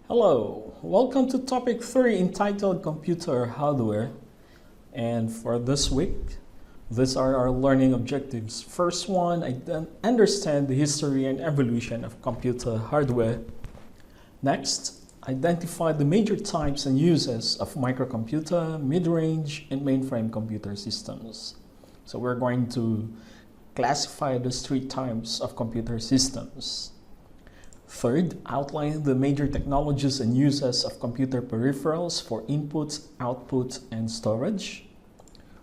Hello, welcome to topic 3 entitled Computer Hardware. And for this week, these are our learning objectives. First one, understand the history and evolution of computer hardware. Next, identify the major types and uses of microcomputer, mid-range, and mainframe computer systems. So we're going to classify these 3 types of computer systems. Third, outline the major technologies and uses of computer peripherals for input, output, and storage.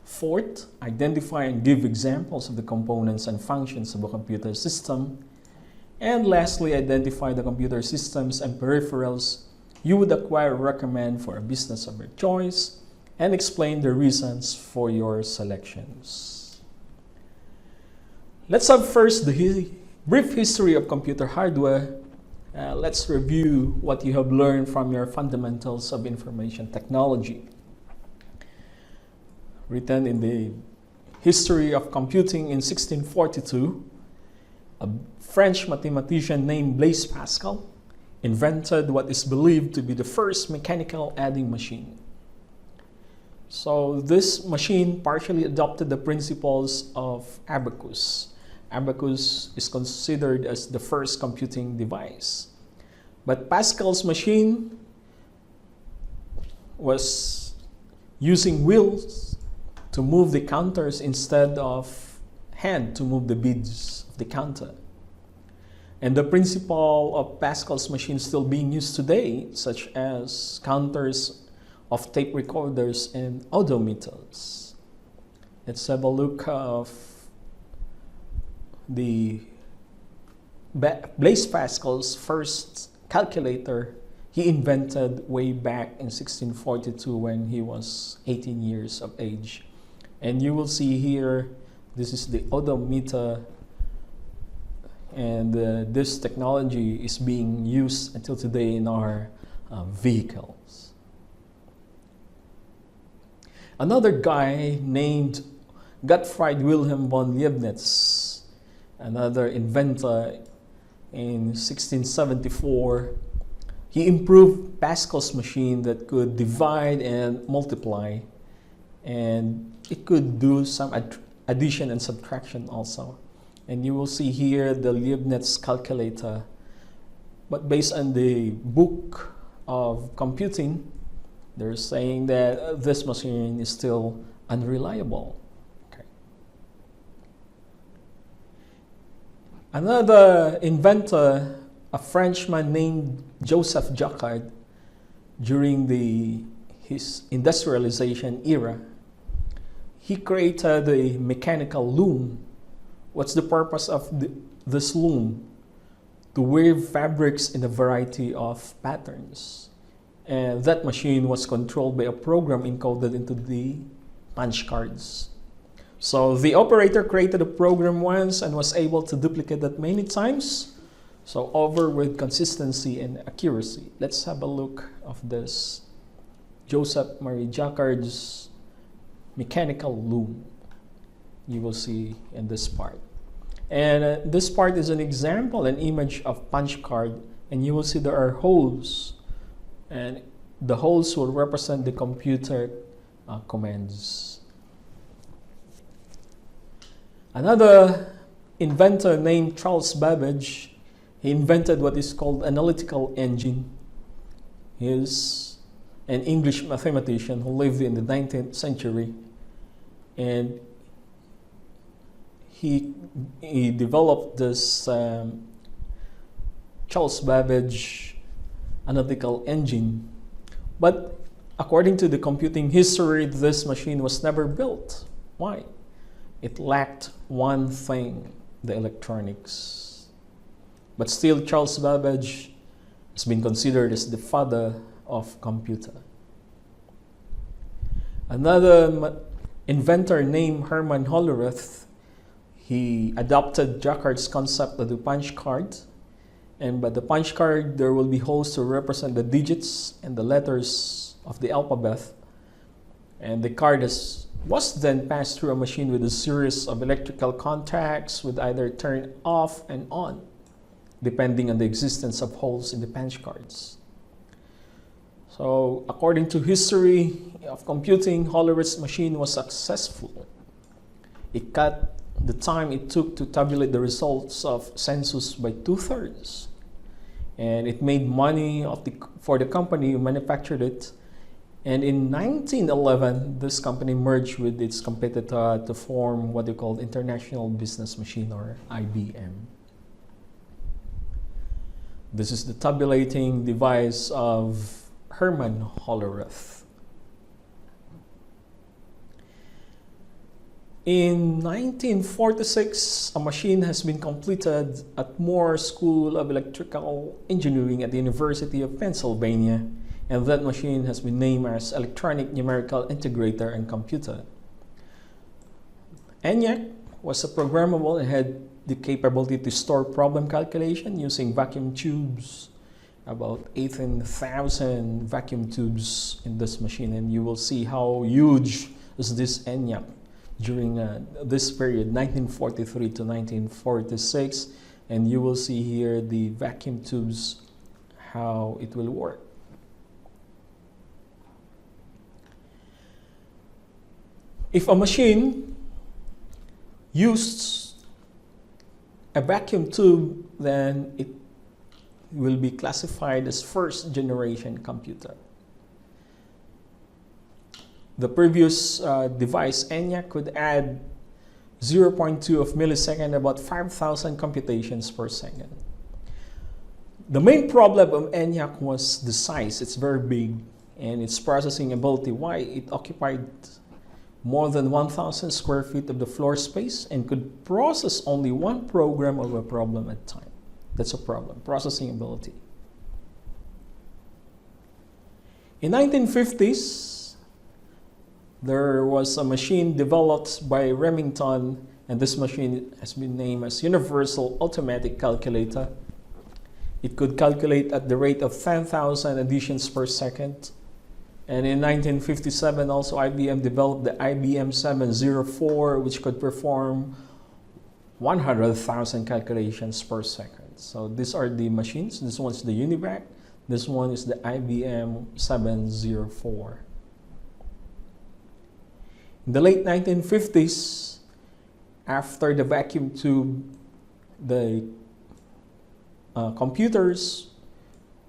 Fourth, identify and give examples of the components and functions of a computer system. And lastly, identify the computer systems and peripherals you would acquire or recommend for a business of your choice, and explain the reasons for your selections. Let's have first the brief history of computer hardware. Let's review what you have learned from your Fundamentals of Information Technology. Written in the History of Computing in 1642, a French mathematician named Blaise Pascal invented what is believed to be the first mechanical adding machine. So this machine partially adopted the principles of abacus. Abacus is considered as the first computing device. But Pascal's machine was using wheels to move the counters instead of hand to move the beads of the counter. And the principle of Pascal's machine is still being used today, such as counters of tape recorders and odometers. Let's have a look of the Blaise Pascal's first calculator he invented way back in 1642 when he was 18 years of age. And you will see here, this is the odometer, and this technology is being used until today in our vehicles. Another guy named Gottfried Wilhelm von Leibniz, another inventor, in 1674, he improved Pascal's machine that could divide and multiply, and it could do some addition and subtraction also. And you will see here the Leibniz calculator, but based on the book of computing, they're saying that this machine is still unreliable. Another inventor, a Frenchman named Joseph Jacquard, during his industrialization era, he created a mechanical loom. What's the purpose of this loom? To weave fabrics in a variety of patterns. And that machine was controlled by a program encoded into the punch cards. So the operator created a program once and was able to duplicate that many times. So over with consistency and accuracy. Let's have a look of this Joseph Marie Jacquard's mechanical loom. You will see in this part. And this part is an example, an image of punch card. And you will see there are holes. And the holes will represent the computer commands. Another inventor named Charles Babbage, he invented what is called analytical engine. He is an English mathematician who lived in the 19th century, and he developed this Charles Babbage analytical engine. But according to the computing history, this machine was never built. Why? It lacked one thing, the electronics. But still, Charles Babbage has been considered as the father of computer. Another inventor named Hermann Hollerith, he adopted Jacquard's concept of the punch card. And by the punch card, there will be holes to represent the digits and the letters of the alphabet. And the card was then passed through a machine with a series of electrical contacts with either turn off and on, depending on the existence of holes in the punch cards. So according to history of computing, Hollerith's machine was successful. It cut the time it took to tabulate the results of census by 2/3. And it made money for the company who manufactured it. And in 1911, this company merged with its competitor to form what they called International Business Machine, or IBM. This is the tabulating device of Herman Hollerith. In 1946, a machine has been completed at Moore School of Electrical Engineering at the University of Pennsylvania, and that machine has been named as Electronic Numerical Integrator and Computer. ENIAC was a programmable and had the capability to store problem calculation using vacuum tubes, about 18,000 vacuum tubes in this machine, and you will see how huge is this ENIAC during this period, 1943 to 1946, and you will see here the vacuum tubes, how it will work. If a machine used a vacuum tube, then it will be classified as first generation computer. The previous device, ENIAC, could add 0.2 of millisecond, about 5,000 computations per second. The main problem of ENIAC was the size. It's very big, and its processing ability. Why? It occupied more than 1,000 square feet of the floor space and could process only one program of a problem at a time. That's a problem, processing ability. In 1950s, there was a machine developed by Remington, and this machine has been named as Universal Automatic Calculator. It could calculate at the rate of 10,000 additions per second. And in 1957, also IBM developed the IBM 704, which could perform 100,000 calculations per second. So these are the machines. This one's the UNIVAC. This one is the IBM 704. In the late 1950s, after the vacuum tube, the computers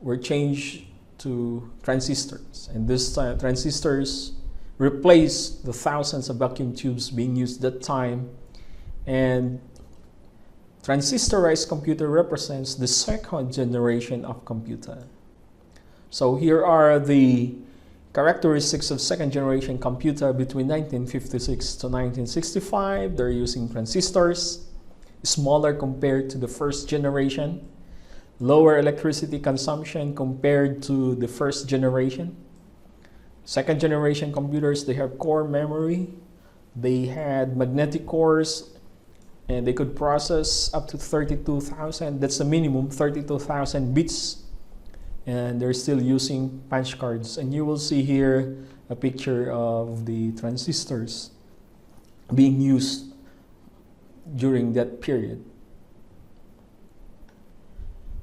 were changed to transistors, and this transistors replaced the thousands of vacuum tubes being used at that time, and transistorized computer represents the second generation of computer. So here are the characteristics of second generation computer between 1956 to 1965. They're using transistors, smaller compared to the first generation, lower electricity consumption compared to the first generation. Second generation computers, they have core memory, they had magnetic cores, and they could process up to 32,000, that's the minimum, 32,000 bits, and they're still using punch cards. And you will see here a picture of the transistors being used during that period.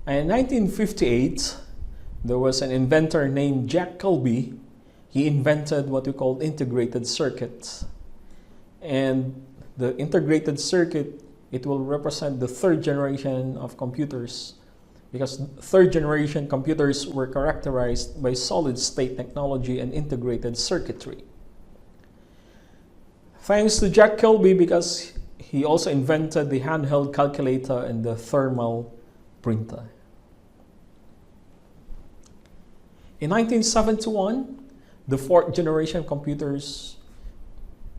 In 1958, there was an inventor named Jack Kilby. He invented what we call integrated circuit. And the integrated circuit, it will represent the third generation of computers, because third generation computers were characterized by solid state technology and integrated circuitry. Thanks to Jack Kilby, because he also invented the handheld calculator and the thermal printer. In 1971, the fourth generation computers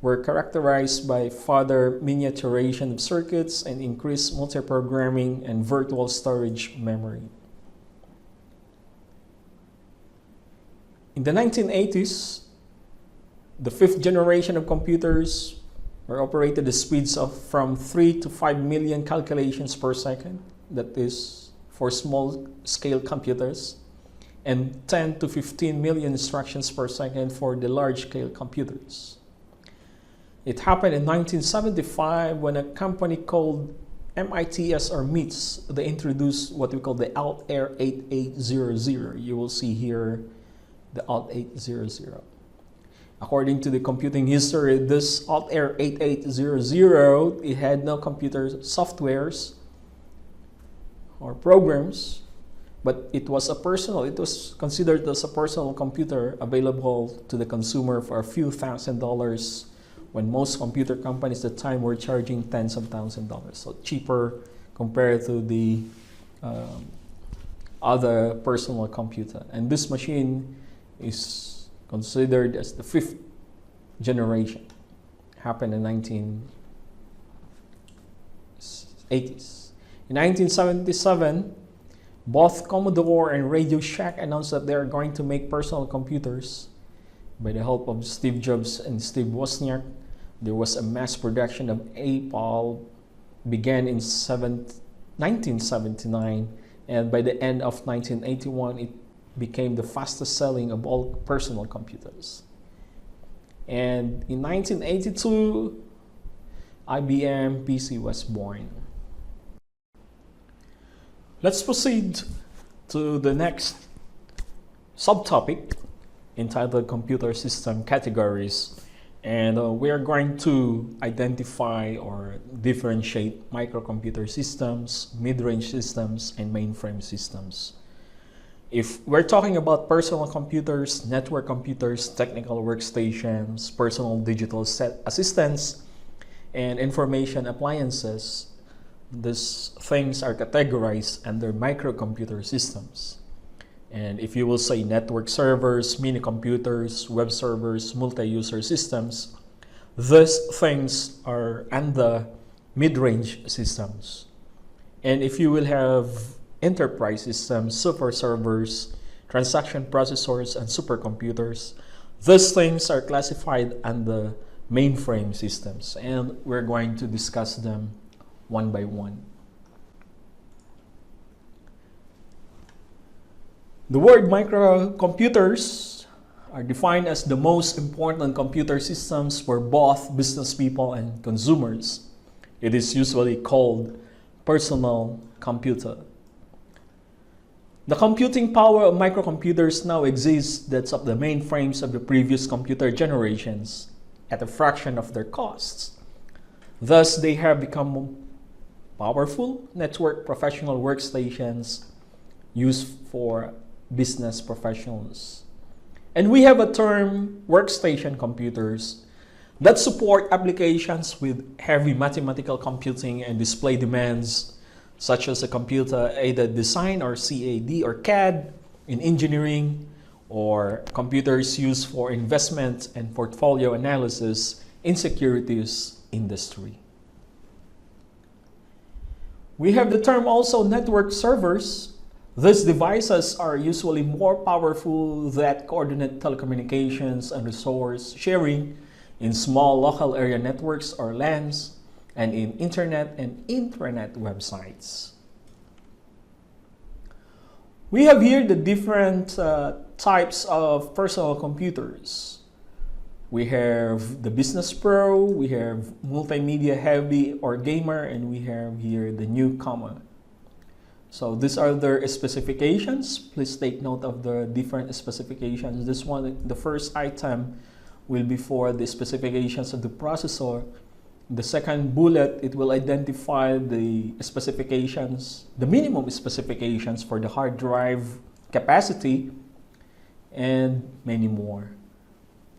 were characterized by further miniaturization of circuits and increased multiprogramming and virtual storage memory. In the 1980s, the fifth generation of computers were operated at speeds of from 3 to 5 million calculations per second. That is for small scale computers, and 10 to 15 million instructions per second for the large scale computers. It happened in 1975 when a company called MITS or MITS, they introduced what we call the Altair 8800. You will see here the Alt-800. According to the computing history, this Altair 8800, it had no computer softwares or programs, but it was considered as a personal computer available to the consumer for a few $1,000s, when most computer companies at the time were charging tens of thousands of dollars, so cheaper compared to the other personal computer. And this machine is considered as the 5th generation. Happened in 1980s. In 1977, both Commodore and Radio Shack announced that they are going to make personal computers. By the help of Steve Jobs and Steve Wozniak, there was a mass production of APAL began in 1979, and by the end of 1981, it became the fastest selling of all personal computers. And in 1982, IBM PC was born. Let's proceed to the next subtopic entitled Computer System Categories. And we are going to identify or differentiate microcomputer systems, mid-range systems, and mainframe systems. If we're talking about personal computers, network computers, technical workstations, personal digital assistants, and information appliances, these things are categorized under microcomputer systems. And if you will say network servers, mini computers, web servers, multi-user systems, these things are under mid-range systems. And if you will have enterprise systems, super servers, transaction processors, and supercomputers, these things are classified under mainframe systems, and we're going to discuss them one by one. The word microcomputers are defined as the most important computer systems for both business people and consumers. It is usually called personal computer. The computing power of microcomputers now exists that's of the mainframes of the previous computer generations at a fraction of their costs. Thus, they have become powerful network professional workstations used for business professionals. And we have a term workstation computers that support applications with heavy mathematical computing and display demands, such as a computer-aided design or CAD or CAD in engineering, or computers used for investment and portfolio analysis in securities industry. We have the term also network servers. These devices are usually more powerful that coordinate telecommunications and resource sharing in small local area networks or LANs, and in internet and intranet websites. We have here the different types of personal computers. We have the Business Pro, we have multimedia heavy or gamer, and we have here the newcomer. So these are their specifications. Please take note of the different specifications. This one, the first item, will be for the specifications of the processor. The second bullet, it will identify the specifications, the minimum specifications for the hard drive capacity, and many more.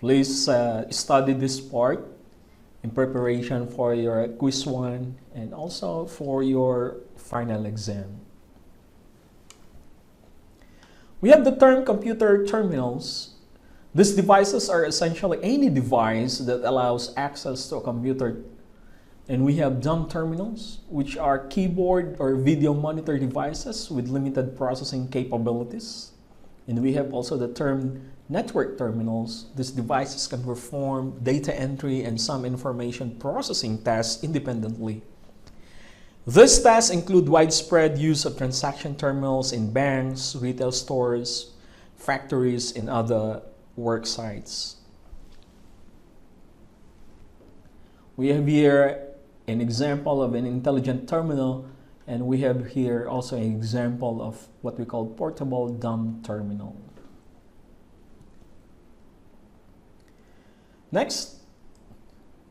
Please study this part in preparation for your quiz 1 and also for your final exam. We have the term computer terminals. These devices are essentially any device that allows access to a computer. And we have dumb terminals, which are keyboard or video monitor devices with limited processing capabilities. And we have also the term network terminals. These devices can perform data entry and some information processing tasks independently. These tasks include widespread use of transaction terminals in banks, retail stores, factories, and other work sites. We have here an example of an intelligent terminal, and we have here also an example of what we call portable dumb terminal. Next,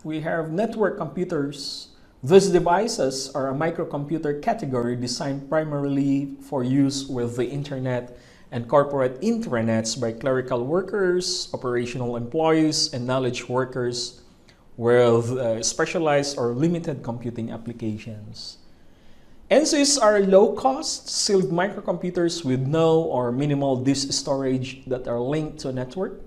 we have network computers. These devices are a microcomputer category designed primarily for use with the internet and corporate intranets by clerical workers, operational employees, and knowledge workers with specialized or limited computing applications. NCs are low-cost, sealed microcomputers with no or minimal disk storage that are linked to a network.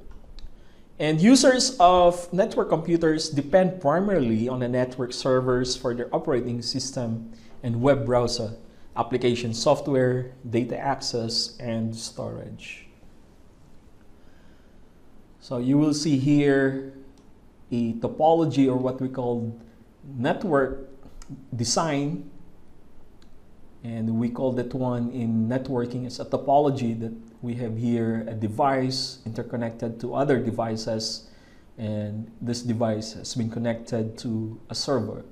And users of network computers depend primarily on the network servers for their operating system and web browser, application software, data access, and storage. So you will see here a topology, or what we call network design. And we call that one in networking as a topology, that we have here a device interconnected to other devices, and this device has been connected to a server.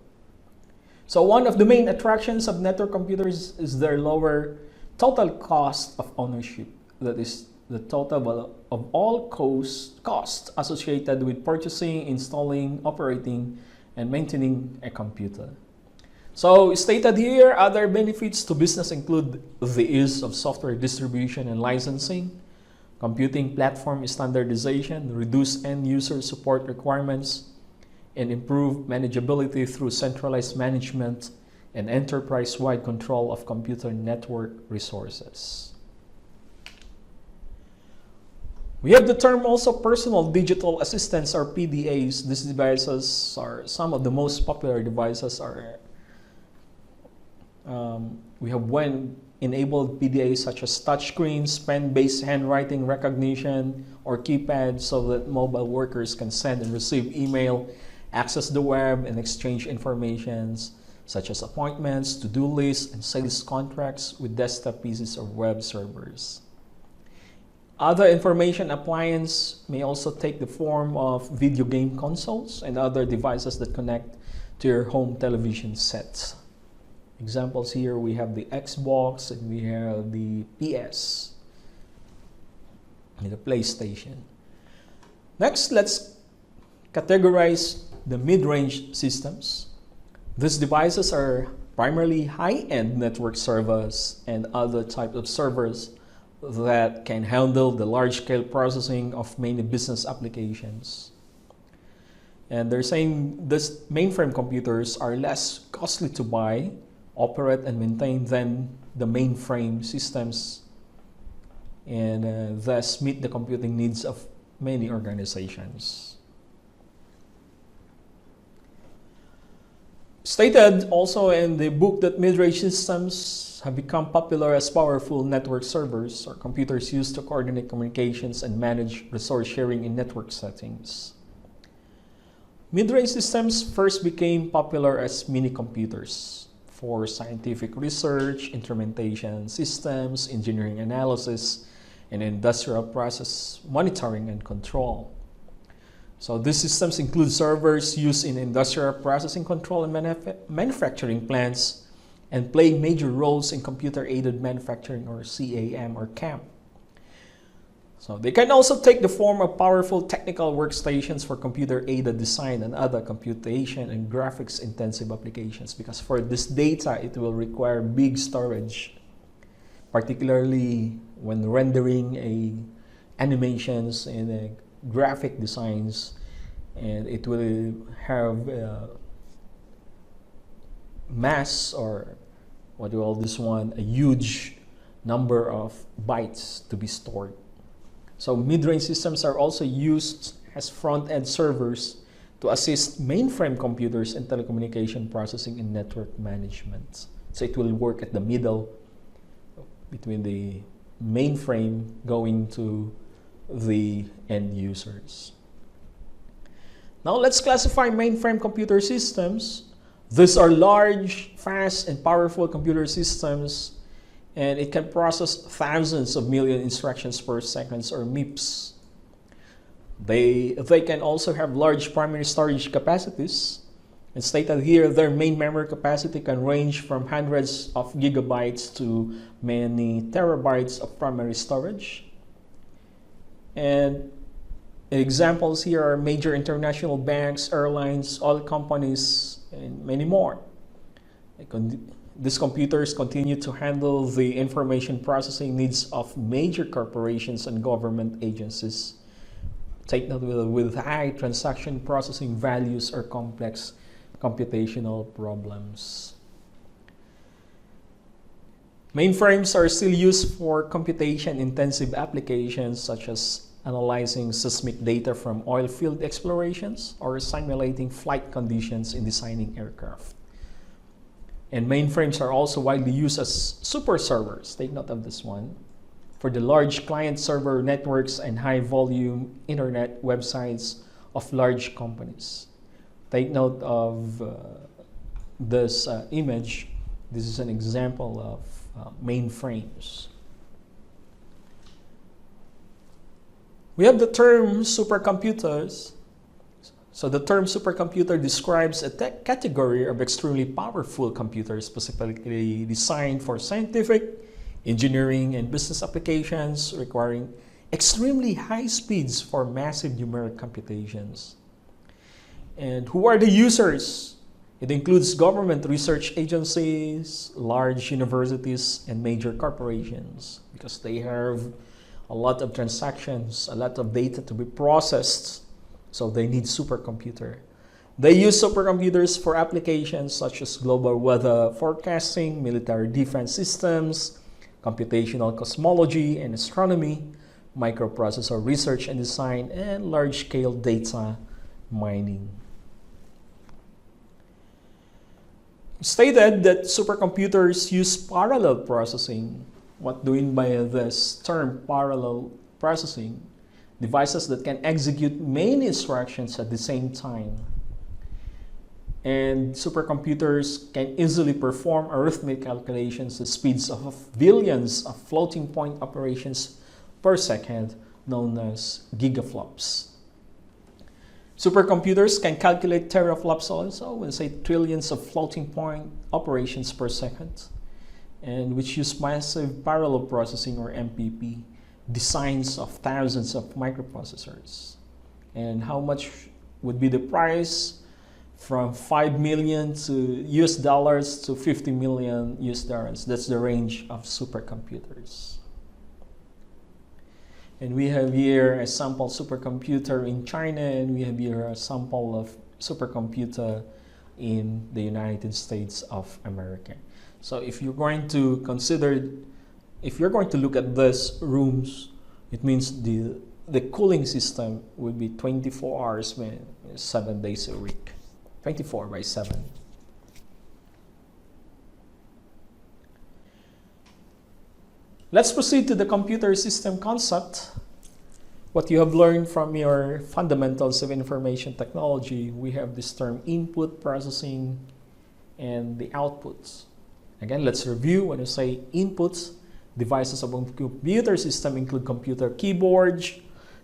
So one of the main attractions of network computers is their lower total cost of ownership. That is the total of all costs associated with purchasing, installing, operating, and maintaining a computer. So stated here, other benefits to business include the ease of software distribution and licensing, computing platform standardization, reduced end-user support requirements, and improved manageability through centralized management and enterprise-wide control of computer network resources. We have the term also personal digital assistants, or PDAs. These devices are some of the most popular devices. We have enabled PDAs such as touchscreens, pen-based handwriting recognition, or keypads, so that mobile workers can send and receive email, access the web, and exchange information such as appointments, to-do lists, and sales contracts with desktop PCs or web servers. Other information appliances may also take the form of video game consoles and other devices that connect to your home television sets. Examples here, we have the Xbox and we have the PS and the PlayStation. Next, let's categorize the mid-range systems. These devices are primarily high-end network servers and other types of servers that can handle the large-scale processing of many business applications. And they're saying these mainframe computers are less costly to buy, operate, and maintain than the mainframe systems, and thus meet the computing needs of many organizations. Stated also in the book that mid-range systems have become popular as powerful network servers, or computers used to coordinate communications and manage resource sharing in network settings. Mid-range systems first became popular as mini-computers for scientific research, instrumentation systems, engineering analysis, and industrial process monitoring and control. So these systems include servers used in industrial processing control and manufacturing plants, and play major roles in computer-aided manufacturing, or CAM or CAM. So they can also take the form of powerful technical workstations for computer-aided design and other computation and graphics-intensive applications, because for this data, it will require big storage, particularly when rendering animations and graphic designs, and it will have mass, or what do you call this one, a huge number of bytes to be stored. So mid-range systems are also used as front-end servers to assist mainframe computers in telecommunication processing and network management. So it will work at the middle between the mainframe going to the end users. Now let's classify mainframe computer systems. These are large, fast, and powerful computer systems, and it can process thousands of million instructions per second, or MIPS. They can also have large primary storage capacities. It's stated here their main memory capacity can range from hundreds of gigabytes to many terabytes of primary storage. And Examples here are major international banks, airlines, oil companies, and many more. These computers continue to handle the information processing needs of major corporations and government agencies. Take note with high transaction processing values or complex computational problems. Mainframes are still used for computation-intensive applications such as analyzing seismic data from oil field explorations or simulating flight conditions in designing aircraft. And mainframes are also widely used as super servers. Take note of this one. For the large client-server networks and high-volume internet websites of large companies. Take note of this image. This is an example of mainframes. We have the term supercomputers. So the term supercomputer describes a category of extremely powerful computers specifically designed for scientific, engineering, and business applications requiring extremely high speeds for massive numeric computations. And who are the users? It includes government research agencies, large universities, and major corporations because they have a lot of transactions, a lot of data to be processed. So they need supercomputer. They use supercomputers for applications such as global weather forecasting, military defense systems, computational cosmology and astronomy, microprocessor research and design, and large-scale data mining. It's stated that supercomputers use parallel processing. What do we mean by this term, parallel processing? Devices that can execute many instructions at the same time. And supercomputers can easily perform arithmetic calculations at speeds of billions of floating point operations per second, known as gigaflops. Supercomputers can calculate teraflops also, we'll say trillions of floating point operations per second, and which use massive parallel processing or MPP. Designs of thousands of microprocessors. And how much would be the price? From 5 million to US dollars to 50 million US dollars. That's the range of supercomputers. And we have here a sample supercomputer in China, and we have here a sample of supercomputer in the United States of America. So if you're going to look at these rooms, it means the cooling system would be 24 hours, 7 days a week. 24 by 7. Let's proceed to the computer system concept. What you have learned from your fundamentals of information technology, we have this term input processing and the outputs. Again, let's review. When you say inputs, devices of a computer system include computer keyboards,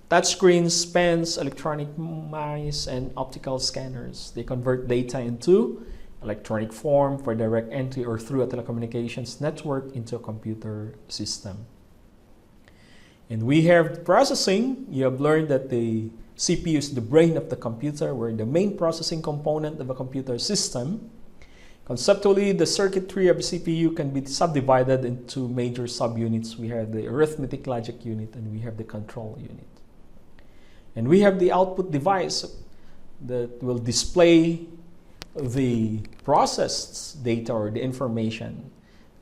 touchscreens, pens, electronic mice, and optical scanners. They convert data into electronic form for direct entry or through a telecommunications network into a computer system. And we have processing. You have learned that the CPU is the brain of the computer, where the main processing component of a computer system. Conceptually, the circuitry of a CPU can be subdivided into major subunits. We have the arithmetic logic unit and we have the control unit. And we have the output device that will display the processed data or the information.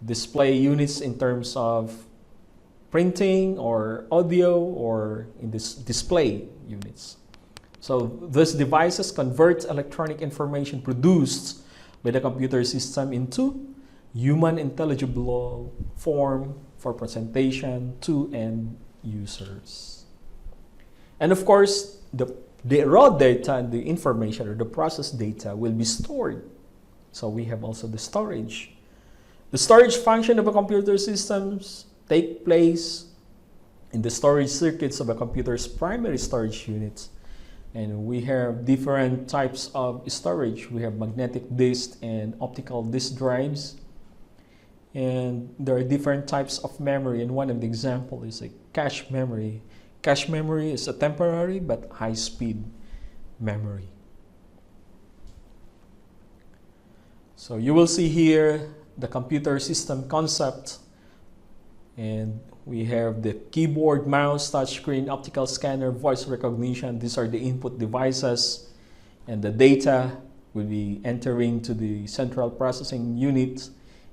Display units in terms of printing or audio or in this display units. So these devices convert electronic information produced by the computer system into human intelligible form for presentation to end users. And of course, the raw data and the information or the processed data will be stored. So we have also the storage. The storage function of a computer systems take place in the storage circuits of a computer's primary storage units. And we have different types of storage. We have magnetic disk and optical disk drives. And there are different types of memory. And one of the examples is a cache memory. Cache memory is a temporary but high-speed memory. So you will see here the computer system concept, and we have the keyboard, mouse, touchscreen, optical scanner, voice recognition. These are the input devices, and the data will be entering to the central processing unit,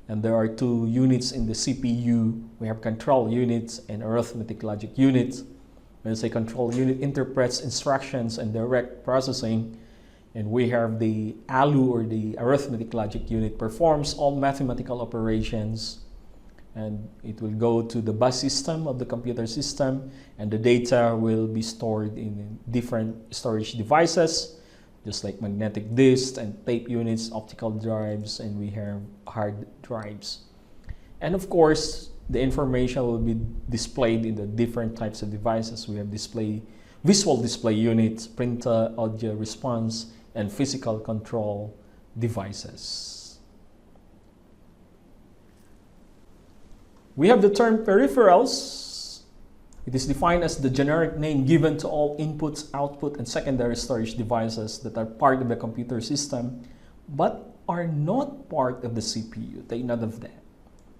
and there are two units in the CPU. We have control units and arithmetic logic unit. When I say control unit, interprets instructions and direct processing, and we have the ALU, or the arithmetic logic unit, performs all mathematical operations, and it will go to the bus system of the computer system, and the data will be stored in different storage devices, just like magnetic disks and tape units, optical drives, and we have hard drives. And of course, the information will be displayed in the different types of devices. We have visual display units, printer, audio response, and physical control devices. We have the term peripherals. It is defined as the generic name given to all inputs, output, and secondary storage devices that are part of the computer system but are not part of the CPU. Take note of that.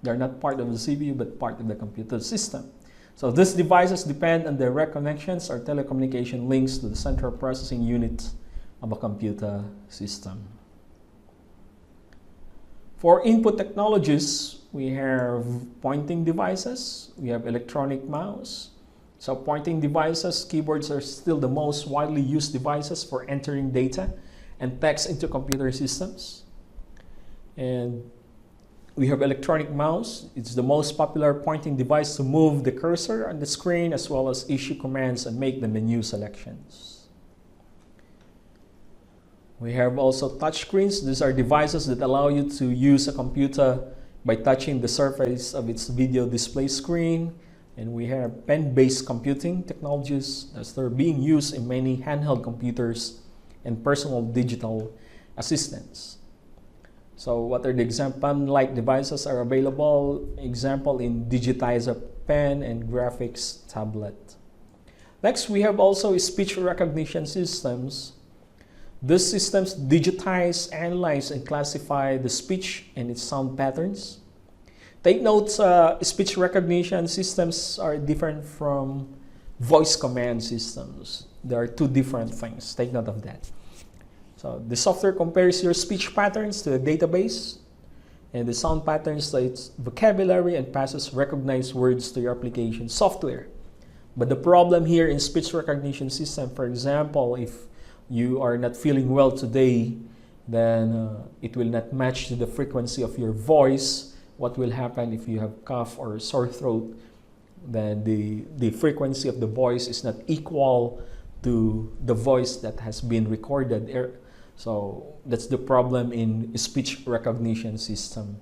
They're not part of the CPU but part of the computer system. So these devices depend on direct connections or telecommunication links to the central processing unit of a computer system. For input technologies, we have pointing devices, we have electronic mouse. So pointing devices, keyboards are still the most widely used devices for entering data and text into computer systems. And we have electronic mouse. It's the most popular pointing device to move the cursor on the screen, as well as issue commands and make the menu selections. We have also touchscreens. These are devices that allow you to use a computer by touching the surface of its video display screen. And we have pen-based computing technologies as they're being used in many handheld computers and personal digital assistants. So what are the pen-like devices are available? Example in digitizer pen and graphics tablet. Next, we have also speech recognition systems. These systems digitize, analyze, and classify the speech and its sound patterns. Take note, speech recognition systems are different from voice command systems. There are two different things. Take note of that. So the software compares your speech patterns to a database, and the sound patterns to its vocabulary, and passes recognized words to your application software. But the problem here in speech recognition system, for example, if you are not feeling well today, then it will not match to the frequency of your voice. What will happen if you have cough or sore throat? Then the frequency of the voice is not equal to the voice that has been recorded. So that's the problem in speech recognition system.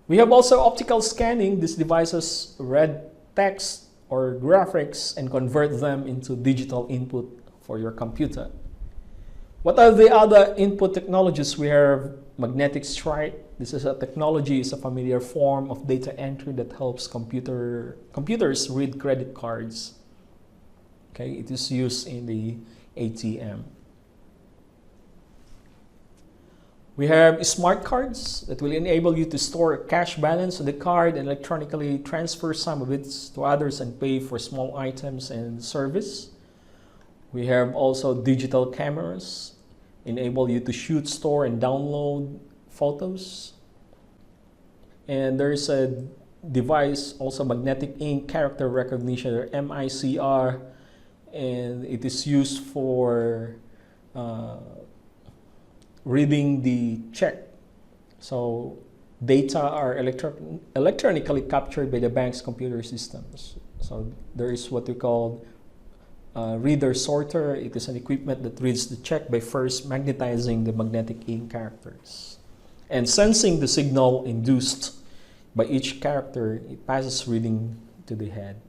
We have also optical scanning. These devices read text or graphics and convert them into digital input for your computer. What are the other input technologies? We have magnetic stripe. This is a technology, is a familiar form of data entry that helps computers read credit cards. Okay, it is used in the ATM. We have smart cards that will enable you to store a cash balance on the card and electronically transfer some of it to others and pay for small items and service. We have also digital cameras, enable you to shoot, store, and download photos. And there's a device, also magnetic ink character recognition, or MICR, and it is used for reading the check. So data are electronically captured by the bank's computer systems. So there is what we call reader sorter. It is an equipment that reads the check by first magnetizing the magnetic ink characters and sensing the signal induced by each character. It passes reading to the head.